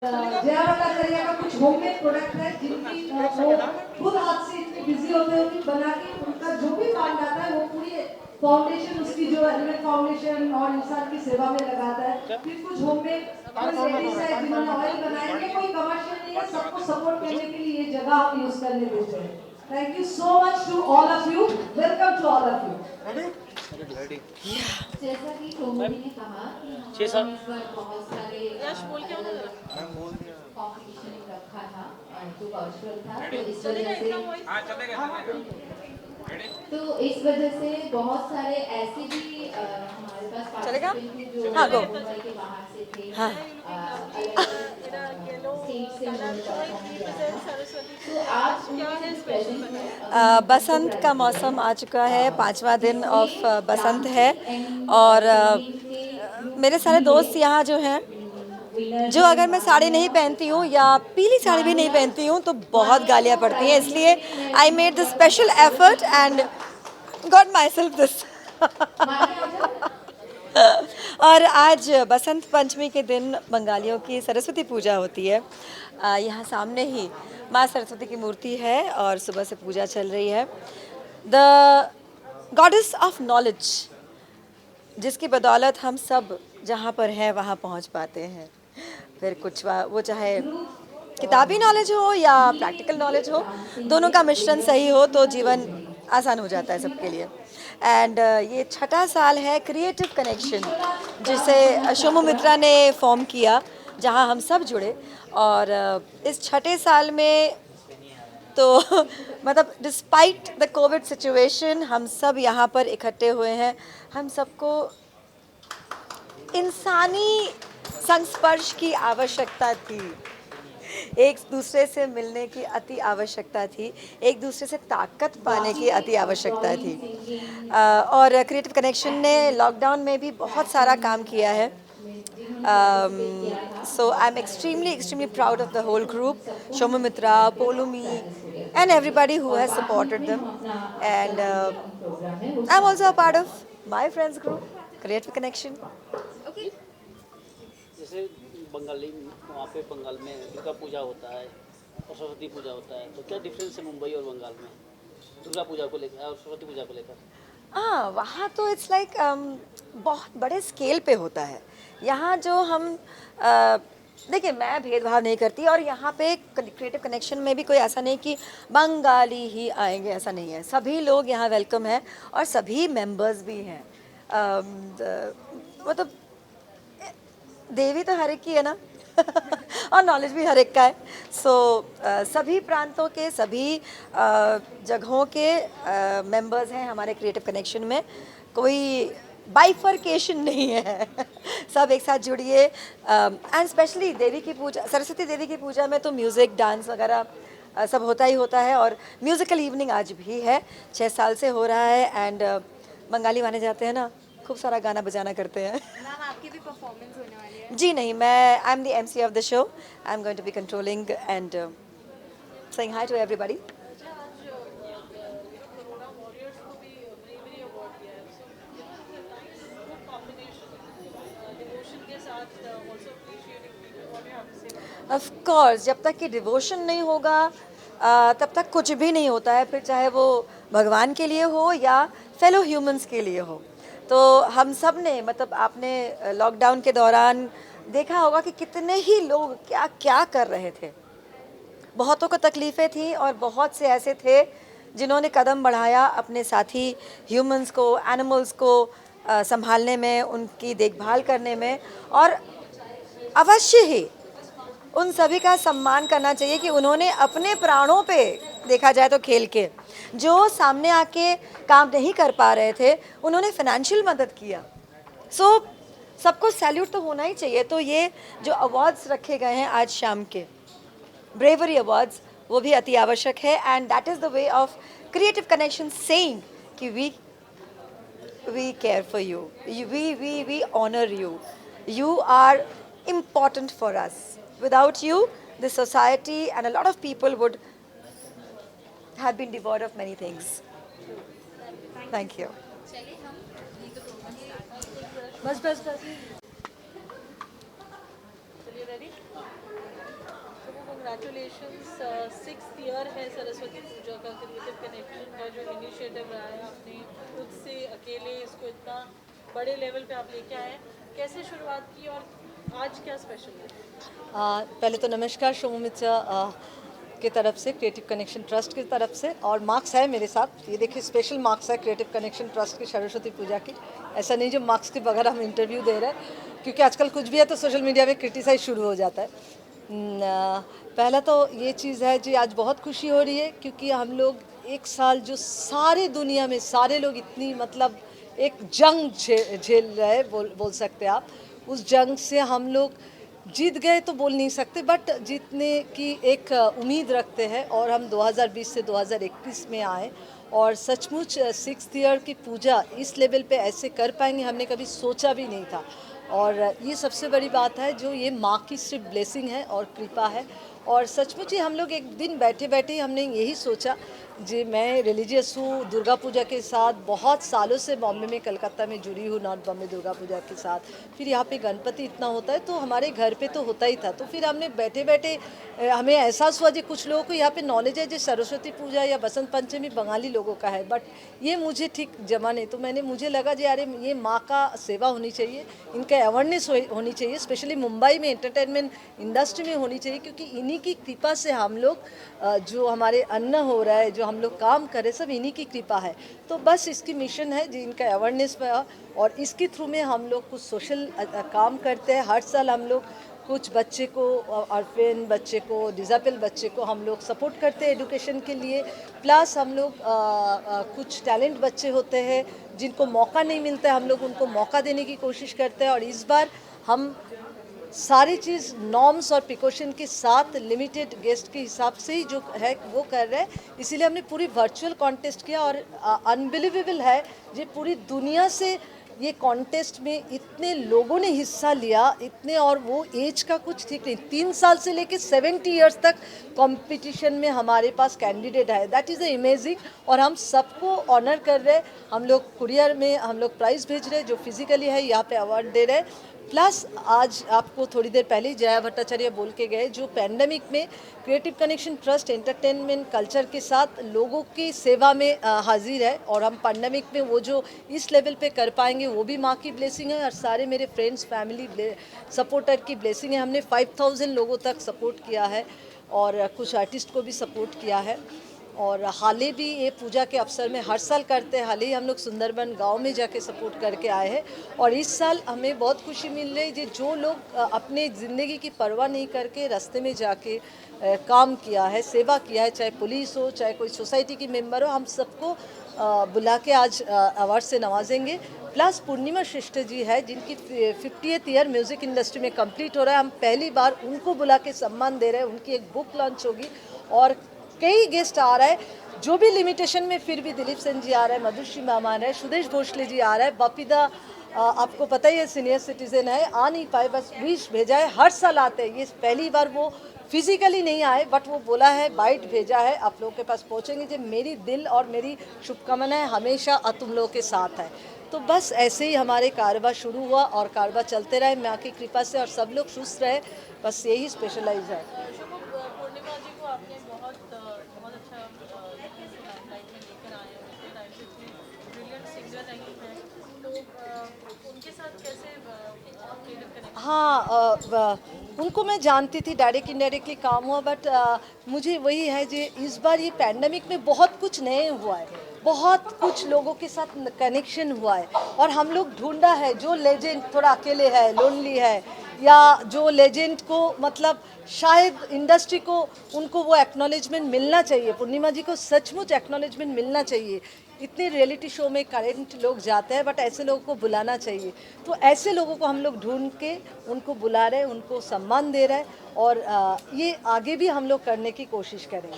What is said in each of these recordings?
जया भट्टाचार्य का कुछ homemade product है जिनकी वो खुद हाथ से इतनी बिजी होते हैं कि बना के उनका जो भी फंड आता है वो पूरी फाउंडेशन उसकी जो एलिमेंट फाउंडेशन और इंसान की सेवा में लगाता है। फिर कुछ होममेड लेडीज है जिन्होंने ऑयल बनाया, ये कोई कमर्शियल नहीं है, सबको सपोर्ट करने के लिए ये जगह आप यूज करने देते हैं। Thank you so much to all of you, welcome to all of you. जैसा कि टोमोनी ने कहा कि हमने इस बार बहुत सारे कॉम्पिटिशन रखा था जो वर्चुअल था, तो इस वजह से बहुत सारे ऐसे भी हमारे पास पार्टिसिपेंट थे जो मुंबई के बाहर से थे, स्टेट से उन्होंने परफॉर्म किया था। तो आज उनके स्पेशल बसंत का मौसम आ चुका है, 5वां दिन ऑफ बसंत है और मेरे सारे दोस्त यहाँ जो हैं, जो अगर मैं साड़ी नहीं पहनती हूँ या पीली साड़ी भी नहीं पहनती हूँ तो बहुत गालियाँ पड़ती हैं, इसलिए I made the special effort and got my self this. और आज बसंत पंचमी के दिन बंगालियों की सरस्वती पूजा होती है। यहाँ सामने ही माँ सरस्वती की मूर्ति है और सुबह से पूजा चल रही है। द गॉडेस ऑफ नॉलेज, जिसकी बदौलत हम सब जहाँ पर हैं वहाँ पहुँच पाते हैं। फिर कुछ वो चाहे किताबी नॉलेज हो या प्रैक्टिकल नॉलेज हो, दोनों का मिश्रण सही हो तो जीवन आसान हो जाता है सबके लिए। एंड ये 6ठा साल है क्रिएटिव कनेक्शन, जिसे शोमू मित्रा ने फॉर्म किया, जहाँ हम सब जुड़े। और इस 6ठे साल में तो मतलब डिस्पाइट द कोविड सिचुएशन हम सब यहाँ पर इकट्ठे हुए हैं। हम सबको इंसानी संस्पर्श की आवश्यकता थी, एक दूसरे से मिलने की अति आवश्यकता थी, एक दूसरे से ताकत पाने की अति आवश्यकता थी। और क्रिएटिव कनेक्शन ने लॉकडाउन में भी बहुत सारा काम किया है। So I'm extremely proud of the whole group, Shomu Mitra, Polumi, and everybody who has supported them. And I'm also a part of my friends group, Creative Connection. जैसे बंगाली वहाँ पे बंगाल में दुर्गा पूजा होता है और सरस्वती पूजा होता है, तो क्या डिफरेंस है मुंबई और बंगाल में दुर्गा पूजा को लेकर और सरस्वती पूजा को लेकर? हाँ, वहाँ तो इट्स लाइक बहुत बड़े स्केल पे होता है। यहाँ जो हम देखिए, मैं भेदभाव नहीं करती और यहाँ पे क्रिएटिव कनेक्शन में भी कोई ऐसा नहीं कि बंगाली ही आएंगे, ऐसा नहीं है। सभी लोग यहाँ वेलकम हैं और सभी मेंबर्स भी हैं। मतलब देवी तो हर एक की है ना और नॉलेज भी हर एक का है। सो सभी प्रांतों के, सभी जगहों के मेंबर्स हैं हमारे क्रिएटिव कनेक्शन में। कोई बाइफर्केशन नहीं है सब एक साथ जुड़िए। एंड स्पेशली देवी की पूजा, सरस्वती देवी की पूजा में तो म्यूज़िक, डांस वगैरह सब होता ही होता है। और म्यूज़िकल इवनिंग आज भी है, 6 साल से हो रहा है। एंड बंगाली माने जाते हैं ना, खूब सारा गाना बजाना करते हैं। मैम आपकी भी परफॉर्मेंस होने वाली है? जी नहीं, मैं I am the MC of the show. I am going to be controlling and saying hi to everybody. Of course, जब तक कि डिवोशन नहीं होगा तब तक कुछ भी नहीं होता है, फिर चाहे वो भगवान के लिए हो या फेलो ह्यूमंस के लिए हो। तो हम सब ने, मतलब आपने लॉकडाउन के दौरान देखा होगा कि कितने ही लोग क्या क्या कर रहे थे। बहुतों को तकलीफ़ें थी और बहुत से ऐसे थे जिन्होंने कदम बढ़ाया अपने साथी ह्यूमंस को, एनिमल्स को संभालने में, उनकी देखभाल करने में। और अवश्य ही उन सभी का सम्मान करना चाहिए कि उन्होंने अपने प्राणों पे, देखा जाए तो खेल के, जो सामने आके काम नहीं कर पा रहे थे, उन्होंने फाइनेंशियल मदद किया। सो सबको सैल्यूट तो होना ही चाहिए। तो ये जो अवार्ड्स रखे गए हैं आज शाम के, ब्रेवरी अवार्ड्स, वो भी अति आवश्यक है। And that is the way of creative connection saying कि we care for you, we honor you, you are important for us. Without you, the society and a lot of people would have been devoid of many things. Thank you. बस congratulations 6th year है सरस्वती पूजा का, creative connection का जो initiative रहा है, आपने खुद से अकेले इसको इतना बड़े लेवल पे आप लेके आए, कैसे शुरुआत की और आज क्या स्पेशल है? पहले तो नमस्कार शोमित्रा की तरफ से, क्रिएटिव कनेक्शन ट्रस्ट की तरफ से, और मार्क्स है मेरे साथ, ये देखिए स्पेशल मार्क्स है क्रिएटिव कनेक्शन ट्रस्ट की सरस्वती पूजा की। ऐसा नहीं जो मार्क्स के बगैर हम इंटरव्यू दे रहे हैं, क्योंकि आजकल कुछ भी है तो सोशल मीडिया में क्रिटिसाइज शुरू हो जाता है। पहला तो ये चीज़ है जी, आज बहुत खुशी हो रही है क्योंकि हम लोग एक साल जो सारे दुनिया में सारे लोग इतनी मतलब एक जंग झेल रहे बोल सकते हैं आप, उस जंग से हम लोग जीत गए तो बोल नहीं सकते, बट जीतने की एक उम्मीद रखते हैं। और हम 2020 से 2021 में आए और सचमुच 6th ईयर की पूजा इस लेवल पे ऐसे कर पाएंगे हमने कभी सोचा भी नहीं था। और ये सबसे बड़ी बात है जो ये माँ की सिर्फ ब्लेसिंग है और कृपा है। और सचमुच ही हम लोग एक दिन बैठे बैठे हमने यही सोचा जी, मैं रिलीजियस हूँ, दुर्गा पूजा के साथ बहुत सालों से बॉम्बे में कलकत्ता में जुड़ी हूँ, नॉर्थ बॉम्बे दुर्गा पूजा के साथ। फिर यहाँ पे गणपति इतना होता है तो हमारे घर पे तो होता ही था। तो फिर हमने बैठे बैठे हमें एहसास हुआ जी कुछ लोगों को यहाँ पे नॉलेज है जो सरस्वती पूजा या बसंत पंचमी बंगाली लोगों का है, बट ये मुझे ठीक जमा नहीं। तो मुझे लगा जी अरे ये माँ का सेवा होनी चाहिए, इनका अवेयरनेस होनी चाहिए, स्पेशली मुंबई में एंटरटेनमेंट इंडस्ट्री में होनी चाहिए, क्योंकि इन्हीं की कृपा से हम लोग जो हमारे अन्न हो रहा है, जो हम लोग काम कर रहे, सब इन्हीं की कृपा है। तो बस इसकी मिशन है जी, इनका अवेयरनेस और इसके थ्रू में हम लोग कुछ सोशल काम करते हैं। हर साल हम लोग कुछ बच्चे को, ऑर्फेन बच्चे को, डिसेबल बच्चे को हम लोग सपोर्ट करते हैं एडुकेशन के लिए। प्लस हम लोग कुछ टैलेंट बच्चे होते हैं जिनको मौका नहीं मिलता है, हम लोग उनको मौका देने की कोशिश करते हैं। और इस बार हम सारी चीज़ नॉर्म्स और प्रिकॉशन के साथ लिमिटेड गेस्ट के हिसाब से ही जो है वो कर रहे हैं, इसीलिए हमने पूरी वर्चुअल कॉन्टेस्ट किया। और अनबिलीवेबल है ये पूरी दुनिया से ये कॉन्टेस्ट में इतने लोगों ने हिस्सा लिया, इतने, और वो एज का कुछ ठीक नहीं, 3 साल से लेके 70 इयर्स तक कंपटीशन में हमारे पास कैंडिडेट है। That is amazing. और हम सबको ऑनर कर रहे हैं, हम लोग कुरियर में हम लोग प्राइज़ भेज रहे हैं, जो फिजिकली है यहाँ पे अवार्ड दे रहे हैं। प्लस आज आपको थोड़ी देर पहले जया भट्टाचार्य बोल के गए, जो पैंडमिक में creative connection trust entertainment culture के साथ लोगों की सेवा में हाजिर है। और हम पैंडमिक में वो जो इस लेवल पे कर पाएंगे वो भी माँ की ब्लेसिंग है और सारे मेरे फ्रेंड्स फैमिली सपोर्टर की ब्लेसिंग है। हमने 5000 लोगों तक सपोर्ट किया है और कुछ आर्टिस्ट को भी सपोर्ट किया है। और हाल ही भी ये पूजा के अवसर में हर साल करते हैं, हाल ही हम लोग सुंदरबन गांव में जाके सपोर्ट करके आए हैं। और इस साल हमें बहुत खुशी मिल रही है, जो लोग अपने ज़िंदगी की परवाह नहीं करके रास्ते में जाके काम किया है, सेवा किया है, चाहे पुलिस हो, चाहे कोई सोसाइटी की मेंबर हो, हम सबको बुला के आज अवार्ड से नवाजेंगे। प्लस पूर्णिमा श्रेष्ठ जी है जिनकी 50th ईयर म्यूज़िक इंडस्ट्री में कंप्लीट हो रहा है, हम पहली बार उनको बुला के सम्मान दे रहे हैं। उनकी एक बुक लॉन्च होगी और कई गेस्ट आ रहा है, जो भी लिमिटेशन में, फिर भी दिलीप सेन जी आ रहा है, मधुश्री मैम आ रहा है, सुदेश भोसले जी आ रहा है, बपीदा आपको पता ही है सीनियर सिटीजन है, आ नहीं पाए, बस विश भेजा है, हर साल आते हैं। ये पहली बार वो फिजिकली नहीं आए, बट वो बोला है, बाइट भेजा है, आप लोगों के पास पहुँचेंगे। जो मेरी दिल और मेरी शुभकामनाएं हमेशा तुम लोगों के साथ है। तो बस ऐसे ही हमारे कारोबार शुरू हुआ और कारोबार चलते रहे माँ की कृपा से, और सब लोग खुश रहे, बस यही स्पेशलाइज है। पूर्णिमा जी को आपने बहुत अच्छा लाइफ में लेकर आए हैं, उनके टाइम से इतनी ब्रिलियंट सिंगर रही हैं, तो उनके साथ कैसे क्रिएटिव कनेक्शन? हाँ, उनको मैं जानती थी, डायरेक्ट इनडायरेक्टली काम हुआ, बट मुझे वही है जी, इस बार ये पैंडमिक में बहुत कुछ नए हुआ है, बहुत कुछ लोगों के साथ कनेक्शन हुआ है। और हम लोग ढूंढा है जो लेजेंड थोड़ा अकेले है, लोनली है, या जो लेजेंड को मतलब शायद इंडस्ट्री को उनको वो एक्नॉलेजमेंट मिलना चाहिए। पूर्णिमा जी को सचमुच एक्नॉलेजमेंट मिलना चाहिए। इतने रियलिटी शो में करेंट लोग जाते हैं, बट ऐसे लोगों को बुलाना चाहिए। तो ऐसे लोगों को हम लोग ढूंढ के उनको बुला रहे हैं, उनको सम्मान दे रहे हैं, और ये आगे भी हम लोग करने की कोशिश करेंगे।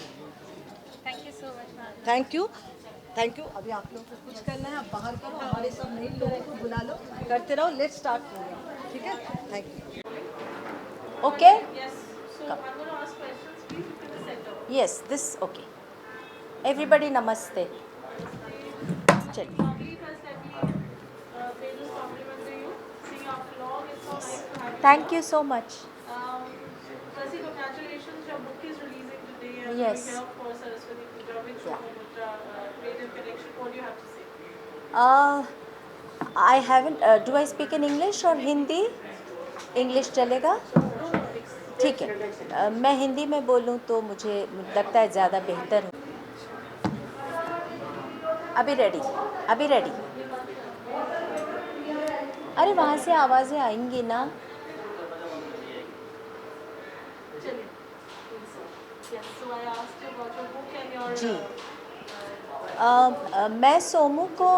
Thank you so much. Thank you. अभी आप लोग को कुछ करना है, आप बाहर करो, हमारे सब नए लोगों को बुला लो, करते रहो, लेट्स स्टार्ट प्रोग्राम, ठीक है? Thank you. Okay? Yes. So I'm going to ask questions. Please look in the center. Yes, this okay. Everybody namaste. चलिए. Normally, first let me pay this compliment to you. Seeing our vlog, it's so nice to have you. Thank you so much. Firstly, congratulations, your book is releasing today and Yes. we're here for Saraswati Puja with Shubhamitra Creative Connection. What do you have to say? I haven't. Do I speak in English or Hindi? English चलेगा? ठीक है, मैं हिंदी में बोलूँ तो मुझे लगता है ज़्यादा बेहतर हो। अभी रेडी। अरे वहाँ से आवाज़ें आएंगी ना। Yes, so I asked you about your book and your जी मैं सोमू को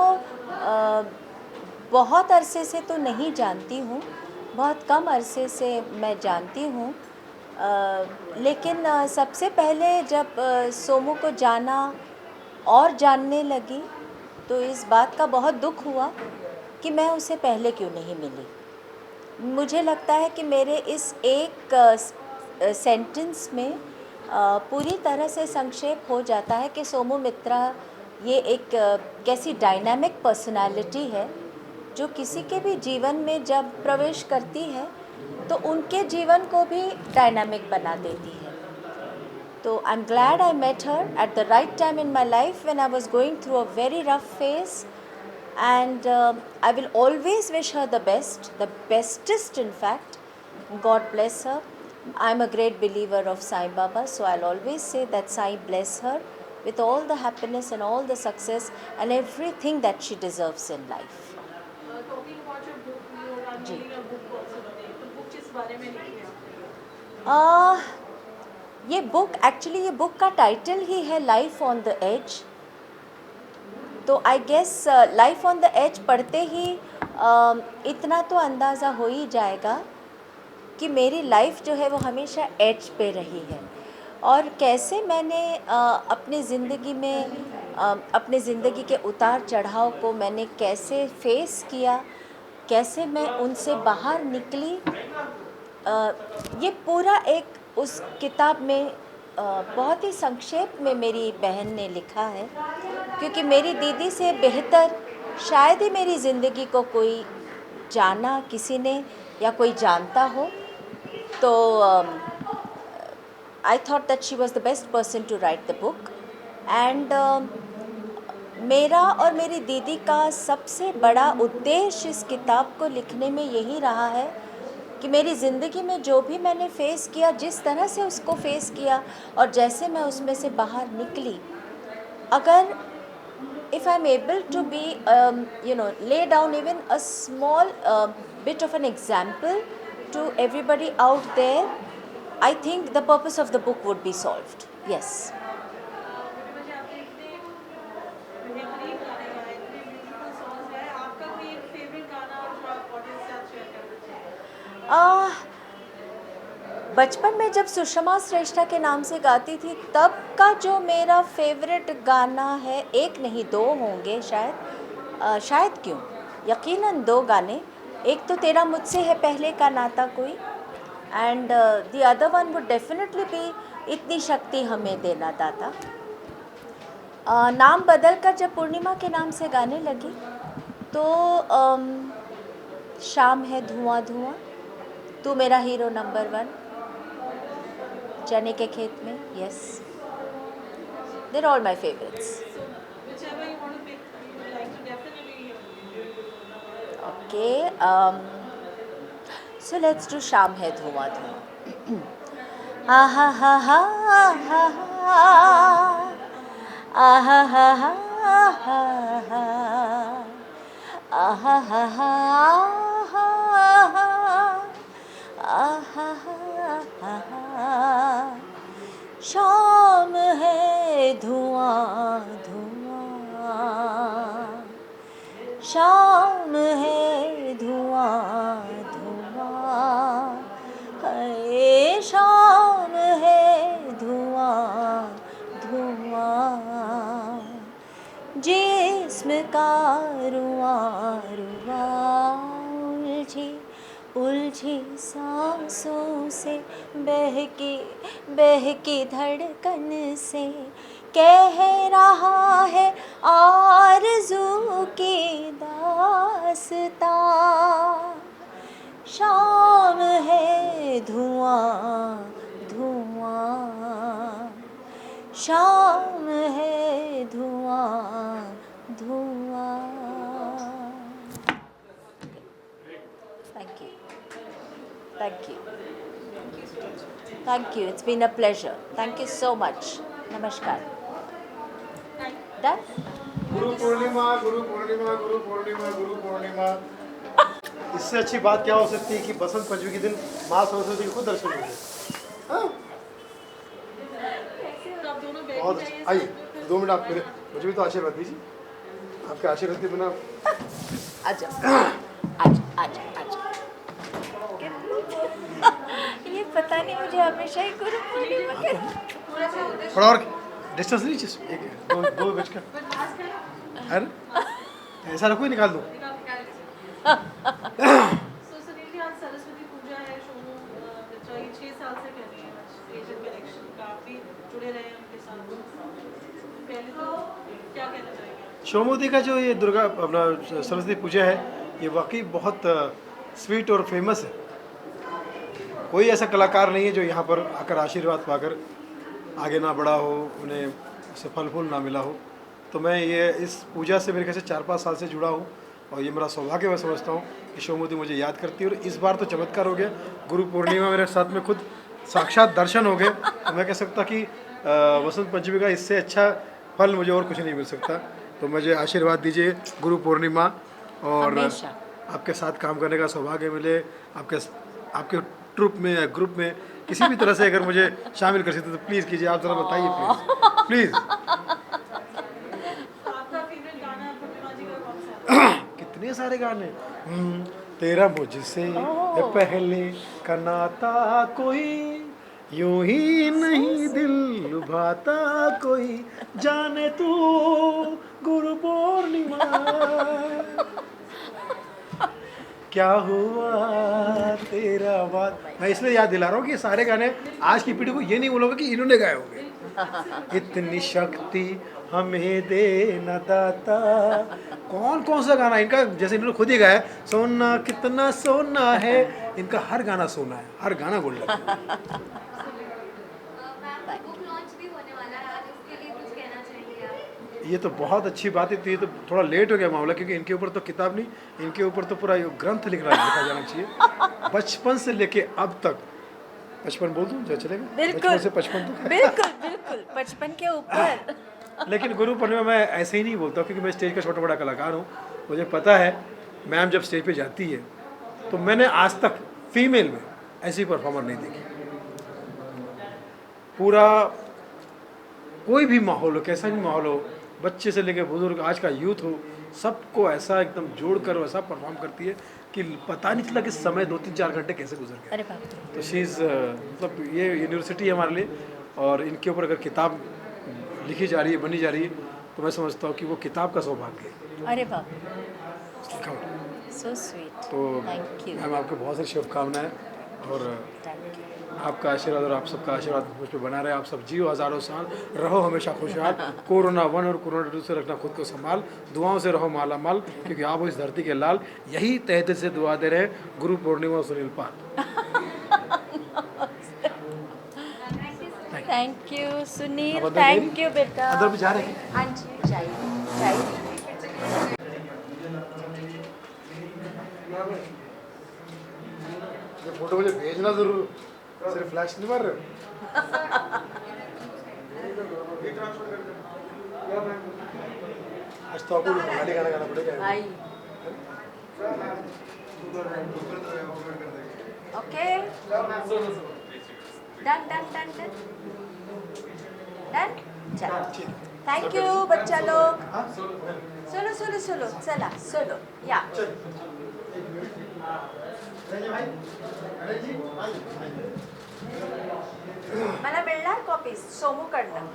बहुत अरसे से तो नहीं जानती हूँ, बहुत कम अरसे से मैं जानती हूँ, लेकिन सबसे पहले जब सोमू को जाना और जानने लगी तो इस बात का बहुत दुख हुआ कि मैं उसे पहले क्यों नहीं मिली। मुझे लगता है कि मेरे इस एक सेंटेंस में पूरी तरह से संक्षेप हो जाता है कि सोमू मित्रा ये एक कैसी डायनामिक पर्सनालिटी है जो किसी के भी जीवन में जब प्रवेश करती है तो उनके जीवन को भी डायनामिक बना देती है। तो I am glad I met her at the right time in my life when I was going through a very rough phase, and I will always wish her the best, the bestest in fact. God bless her. I'm a great believer of Sai Baba, so I'll always say that Sai bless her with all the happiness and all the success and everything that she deserves in life. talking about your book, you are unveiling a book also today. तो book किस बारे में लिखी है आपने? ये book का title ही है लाइफ ऑन द एज। तो I guess life on the edge पढ़ते ही इतना तो अंदाज़ा हो ही जाएगा कि मेरी लाइफ जो है वो हमेशा एज पे रही है और कैसे मैंने अपनी ज़िंदगी में अपने ज़िंदगी के उतार चढ़ाव को मैंने कैसे फेस किया, कैसे मैं उनसे बाहर निकली, ये पूरा एक उस किताब में बहुत ही संक्षेप में मेरी बहन ने लिखा है, क्योंकि मेरी दीदी से बेहतर शायद ही मेरी ज़िंदगी को कोई जाना किसी ने या कोई जानता हो। तो I thought that she was the best person to write the book and मेरा और मेरी दीदी का सबसे बड़ा उद्देश्य इस किताब को लिखने में यही रहा है कि मेरी ज़िंदगी में जो भी मैंने फ़ेस किया, जिस तरह से उसको फ़ेस किया और जैसे मैं उसमें से बाहर निकली, अगर if I'm able to be lay down even a small bit of an example to everybody out there, I think the purpose of the book would be solved. Yes. मुझे आपने इतने बेहतरीन गाने गाए, इतने ब्यूटीफुल सॉन्ग्स गाए, आपका कोई एक फेवरेट गाना जो आप ऑडियंस के साथ शेयर करना चाहेंगे? बचपन में जब सुषमा श्रेष्ठा के नाम से गाती थी तब का जो मेरा फेवरेट गाना है, एक नहीं दो होंगे शायद क्यों, यकीनन दो गाने। एक तो तेरा मुझसे है पहले का नाता कोई and the other one would definitely be इतनी शक्ति हमें देना दाता। नाम बदल कर जब पूर्णिमा के नाम से गाने लगी तो शाम है धुआं धुआं, तू मेरा हीरो नंबर 1, चने के खेत में, yes, they're all my favorites. Whichever you want to pick, we would like to definitely hear. Okay, so let's do शाम है धुआं धुआं। हा हा हा हा हा हा हा हा हा हा हा। शाम है धुआं धुआं, शाम है धुआं धुआं, है शाम है धुआं धुआं, जिस्म का रुआं रुआं, उलझी सांसों से बहकी धड़कन से कह रहा है आरज़ू की दास्तां। शाम है धुआं धुआं। शाम है धुआं धुआं। Thank you. Thank you. It's been a pleasure. Thank you so much. Namaskar. Done? Guru Purnima, Guru Purnima, Guru Purnima, Guru Purnima. इससे अच्छी बात क्या हो सकती है कि बसंत पंचमी के दिन माँ सरस्वती को दर्शन मिले। हाँ? बहुत अच्छा। आइए 2 मिनट आप मेरे, मुझे भी तो आशीर्वाद दीजिए। आपके आशीर्वाद के बिना आजा आजा आजा आजा। ये पता नहीं मुझे हमेशा ही गुरु पूर्णिमा के थोड़ा और डिस्टेंस नहीं चाहिए। एक दो बज का अरे ऐसा रखो, निकाल दो। सो सुनील जी, आज सरस्वती पूजा है, सोनू मित्रा ये 6 साल से कर रही हैं क्रिएटिव कनेक्शन का, आप भी जुड़े रहे हैं उनके साथ। पहले तो क्या कहना चाहेंगे? सोमवती का जो ये दुर्गा अपना सरस्वती पूजा है, ये वाकई बहुत स्वीट और फेमस है। कोई ऐसा कलाकार नहीं है जो यहाँ पर आकर आशीर्वाद पाकर आगे ना बढ़ा हो, उन्हें उससे फल फूल ना मिला हो। तो मैं ये इस पूजा से मेरे ख्याल से 4-5 साल से जुड़ा हूँ और ये मेरा सौभाग्य मैं समझता हूँ कि सोमवती मुझे याद करती है। और इस बार तो चमत्कार हो गया, गुरु पूर्णिमा मेरे साथ में खुद साक्षात दर्शन हो गए। तो मैं कह सकता कि वसंत पंचमी का इससे अच्छा फल मुझे और कुछ नहीं मिल सकता। तो मुझे आशीर्वाद दीजिए गुरु पूर्णिमा, और हमेशा। आपके साथ काम करने का सौभाग्य मिले। आपके ट्रुप में या ग्रुप में किसी भी तरह से अगर मुझे शामिल कर सकते तो प्लीज़ कीजिए। आप ज़रा बताइए प्लीज़। आपका फेवरेट गाना पूर्णिमा जी का कौन सा है? कितने सारे गाने। तेरा मुझसे पहले का नाता कोई यूं ही नहीं दिल लुभाता कोई, जाने तू गुरु पूर्णिमा क्या हुआ तेरा बात। मैं इसलिए याद दिला रहा हूँ कि ये सारे गाने आज की पीढ़ी को ये नहीं बोलोगे कि इन्होंने गाए होंगे। इतनी शक्ति हमें दे न दाता। कौन कौन सा गाना इनका, जैसे इन्होंने खुद ही गाया सोना कितना सोना है, इनका हर गाना सोना है, हर गाना गोल्डन है। बुक लॉन्च भी होने वाला है आज, उसके लिए कुछ कहना चाहेंगे आप? ये तो बहुत अच्छी बात है। तो ये तो थोड़ा लेट हो गया मामला, क्योंकि इनके ऊपर तो किताब नहीं, इनके ऊपर तो पूरा ग्रंथ लिखा जाना चाहिए। बचपन से लेके अब तक, 55 बोल दूं जो चलेगा? बिल्कुल बचपन से 55 तक। बिल्कुल बिल्कुल 55 के ऊपर। लेकिन गुरु पूर्णिमा मैं ऐसे ही नहीं बोलता, क्योंकि मैं स्टेज का छोटा बड़ा कलाकार हूँ। मुझे पता है मैम जब स्टेज पे जाती है तो मैंने आज तक फीमेल में ऐसी परफॉर्मर नहीं देखी। पूरा कोई भी माहौल हो, कैसा भी माहौल हो, बच्चे से लेकर बुजुर्ग, आज का यूथ हो, सबको ऐसा एकदम जोड़ कर वैसा परफॉर्म करती है कि पता नहीं चला कि समय 2-3-4 घंटे कैसे गुजर गए। अरे बाप रे। तो शीज़ मतलब ये यूनिवर्सिटी है हमारे लिए, और इनके ऊपर अगर किताब लिखी जा रही है, बनी जा रही है, तो मैं समझता हूँ कि वो किताब का सौभाग्य है। अरे बाप लिखा हुआ। So sweet. तो थैंक यू। मैम आपको बहुत सारी शुभकामनाएं, और थैंक यू। आपका आशीर्वाद और आप सबका आशीर्वाद मुझ पर बना रहे। आप सब जियो हज़ारों साल, रहो हमेशा खुशहाल। कोरोना 1 और कोरोना 2 से रखना खुद को संभाल, दुआओं से रहो माला माल, क्योंकि आप इस धरती के लाल। यही तहे दिल से दुआ दे रहे हैं गुरु पूर्णिमा और सुनील पाल। थैंक यू सुनील, अब अंदर थैंक जाइए। यू बेटा। अंदर भी जा रहे हैं। हाँ जी चाहिए चाहिए। ये फोटो मुझे भेजना जरूर, सिर्फ फ्लैश नहीं मार रहे हो। आज तो आपको बंगाली गाना गाना पड़ेगा। I okay done done done done done. चलो थैंक यू बच्चा लोग। सोलो सोलो सोलो चला सोलो या मला मिळणार कॉपीज सोमूकडनं।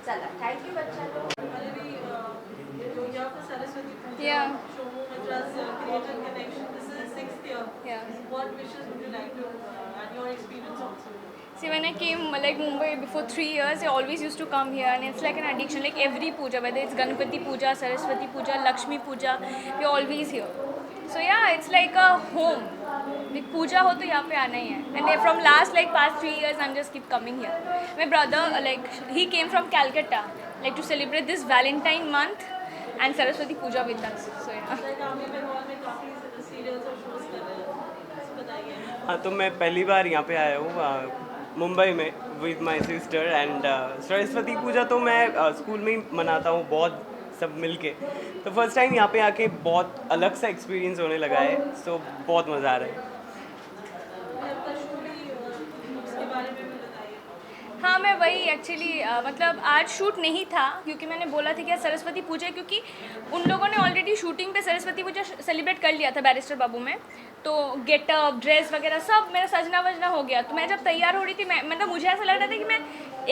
चला थँक्यू बच्चा लोग। हमारे भी जो यहाँ पर सरस्वती पूजा, Yeah. Somu मित्रा's creative connection, this is 6th year. Yeah. What wishes would you like to and your experience also? See, when I came like Mumbai before 3 years, I always used to come here, and it's like an addiction. Like every puja, whether it's Ganpati puja, Saraswati puja, Lakshmi puja, we're always here. So yeah, it's like a home. पूजा हो तो यहाँ पे आना ही है. And from last like past 3 years I'm just keep coming here. My brother like he came from Calcutta like to celebrate this Valentine month and Saraswati Puja with us. So yeah. Aamir Bengal में काफ़ी serials और shows कर रहे हैं, बताइए. हाँ, तो मैं पहली बार यहाँ पे आया हूँ मुंबई में with my sister and Saraswati Puja तो मैं स्कूल में ही मनाता हूँ बहुत सब मिलके. तो फर्स्ट टाइम यहाँ पे आके बहुत अलग सा एक्सपीरियंस होने लगा है. सो बहुत मज़ा आ रहा है. आपका शूटिंग उसके बारे में भी बताइए. हाँ, मैं वही एक्चुअली मतलब आज शूट नहीं था क्योंकि मैंने बोला था कि आज सरस्वती पूजा है, क्योंकि उन लोगों ने ऑलरेडी शूटिंग पे सरस्वती पूजा सेलिब्रेट कर लिया था बैरिस्टर बाबू में. तो गेटअप ड्रेस वगैरह सब मेरा सजना वजना हो गया. तो मैं जब तैयार हो रही थी मैं मतलब मुझे ऐसा लग रहा था कि मैं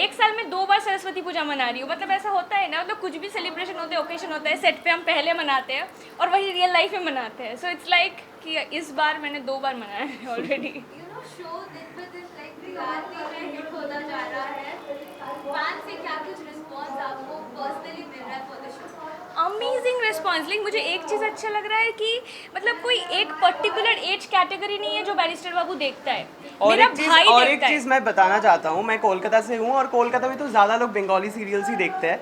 एक साल में 2 बार सरस्वती पूजा मना रही हूँ. मतलब ऐसा होता है ना, मतलब कुछ भी सेलिब्रेशन होते हैं, ओकेशन होता है, सेट पे हम पहले मनाते हैं और वही रियल लाइफ में मनाते हैं. सो इट्स लाइक कि इस बार मैंने 2 बार मनाया है ऑलरेडी. शो दिन ब दिन लाइक बिगाड़ने में हिट होता जा रहा है. फैन से क्या कुछ रिस्पॉन्स आपको पर्सनली मिल रहा है for the show? Amazing response. Like मुझे एक चीज़ अच्छा लग रहा है कि मतलब कोई एक पर्टिकुलर एज कैटेगरी नहीं है जो बैरिस्टर बाबू देखता है. और मेरा एक चीज़ भाई और एक देखता है. चीज़ मैं बताना चाहता हूँ, मैं कोलकाता से हूँ और कोलकाता में तो ज़्यादा लोग बंगाली सीरियल्स ही देखते हैं.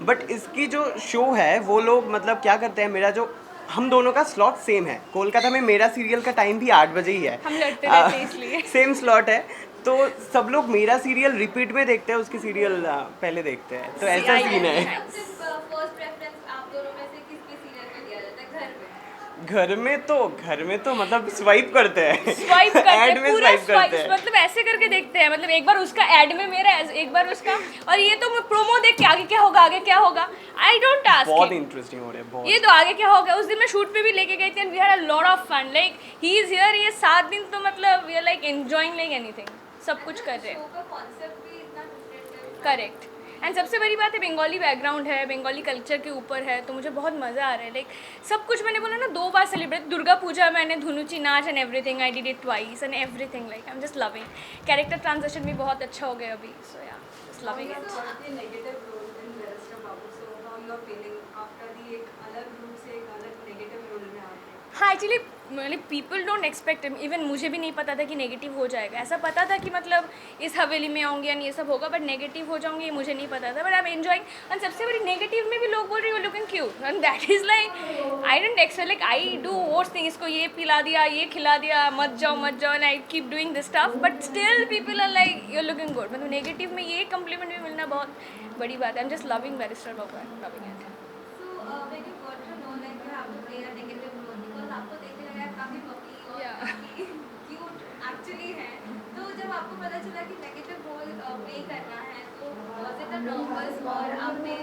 बट इसकी जो शो है वो लोग मतलब क्या करते हैं, मेरा जो हम दोनों का स्लॉट सेम है. कोलकाता में मेरा सीरियल का टाइम भी 8 बजे ही है. हम लड़ते रहते हैं इसलिए. सेम स्लॉट है. तो सब लोग मेरा सीरियल रिपीट में देखते हैं, उसकी सीरियल पहले देखते हैं. तो ऐसा सीन है. फर्स्ट प्रेफरेंस आप दोनों में से किसके सीरियल को दिया जाता है घर में? घर में तो मतलब स्वाइप करते हैं. स्वाइप करते हैं, ऐड में पूरा स्वाइप करते स्वाइप हैं. मतलब ऐसे करके देखते हैं. मतलब एक बार उसका ऐड में मेरा एक बार उसका, और ये तो मैं प्रोमो देख के आगे क्या होगा आगे क्या होगा आई डोंट आस्क. बहुत इंटरेस्टिंग हो रहा है. बहुत. ये तो आगे क्या होगा. उस दिन मैं शूट पे भी लेके गई थी and we had a lot of fun. Like he is here. ये 7 दिन तो मतलब we are like enjoying like anything. सब कुछ कर रहे हैं. शो का कॉन्सेप्ट भी इतना डिफरेंट है. करेक्ट. एंड सबसे बड़ी बात है बंगाली बैकग्राउंड है, बंगाली कल्चर के ऊपर है, तो मुझे बहुत मज़ा आ रहा है. लाइक सब कुछ मैंने बोला ना 2 बार सेलिब्रेट. दुर्गा पूजा मैंने धुनुची नाच and everything I did it twice and everything. Like I am just loving. Character transition भी बहुत अच्छा हो गया अभी. So yeah just loving it. Negative role in Barrister Babu. So how you are feeling after दी एक अलग रूप से एक अलग नेगेटिव रोल में आते हैं? हाँ एक्चुअली मतलब पीपल डोंट एक्सपेक्ट. इवन मुझे भी नहीं पता था कि नेगेटिव हो जाएगा. ऐसा पता था कि मतलब इस हवेली में आऊँगी एंड ये सब होगा, बट नेगेटिव हो जाऊँगी ये मुझे नहीं पता था. But I am enjoying. And सबसे बड़ी नेगेटिव में भी लोग बोल रहे हो looking cute and that is like I don't expect. Like I do worst thing. इसको ये पिला दिया, ये खिला दिया, मत जाओ and I keep doing this stuff, but still people are like you are looking good. मतलब नेगेटिव में ये कम्प्लीमेंट भी मिलना बहुत बड़ी बात है. I am just loving barrister Babu and loving it. So when you got to know like you have to play a negative role because आपको देखने लगा है काफी पपी और Yeah. काफी क्यूट एक्चुअली है. तो जब आपको पता चला कि नेगेटिव रोल प्ले करना है तो was it a nervous और आपने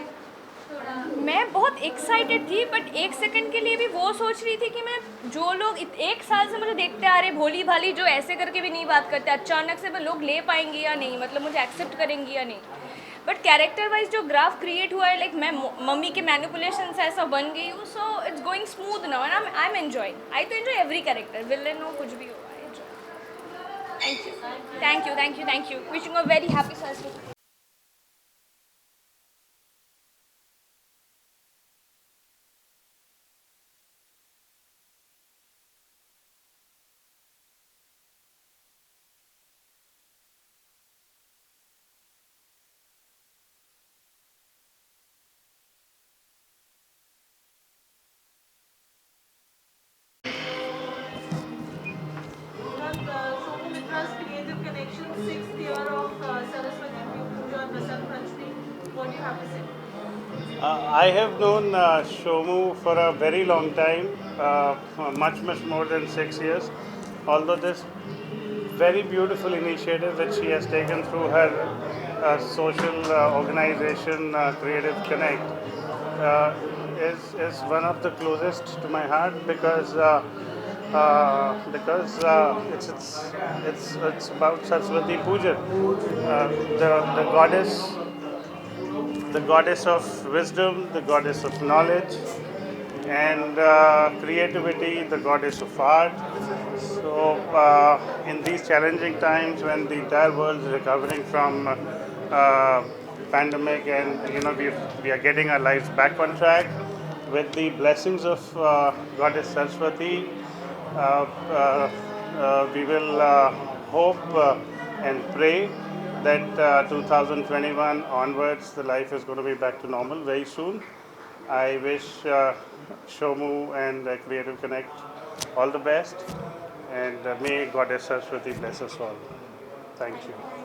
थोड़ा? मैं बहुत एक्साइटेड थी, बट 1 सेकंड के लिए भी वो सोच रही थी कि मैं जो लोग 1 साल से मुझे देखते आ रहे भोली भाली जो ऐसे करके भी नहीं बात करते, अचानक से वो लोग ले पाएंगे या नहीं, मतलब मुझे एक्सेप्ट करेंगी या नहीं. बट कैरेक्टर वाइज जो ग्राफ क्रिएट हुआ है, लाइक मैं मम्मी के मैनिपुलेशन से ऐसा बन गई हूँ. So it's going smooth now and I am enjoying. I तो एंजॉय एवरी कैरेक्टर, विलन हो कुछ भी हो. Thank you. Wishing a very happy Saraswati. Somu Mitra's creative connection, 6th year of Saraswati Puja and Vasant Panchami. What do you have to say? I have known Shomu for a very long time, much more than 6 years. Although this very beautiful initiative which she has taken through her social organization, Creative Connect, is one of the closest to my heart because it's about Saraswati Puja, the goddess of wisdom, the goddess of knowledge, and creativity, the goddess of art. So in these challenging times when the entire world is recovering from pandemic and we are getting our lives back on track with the blessings of goddess Saraswati, We will hope and pray that 2021 onwards, the life is going to be back to normal very soon. I wish Shomu and Creative Connect all the best, and may Goddess Saraswati bless us all. Thank you.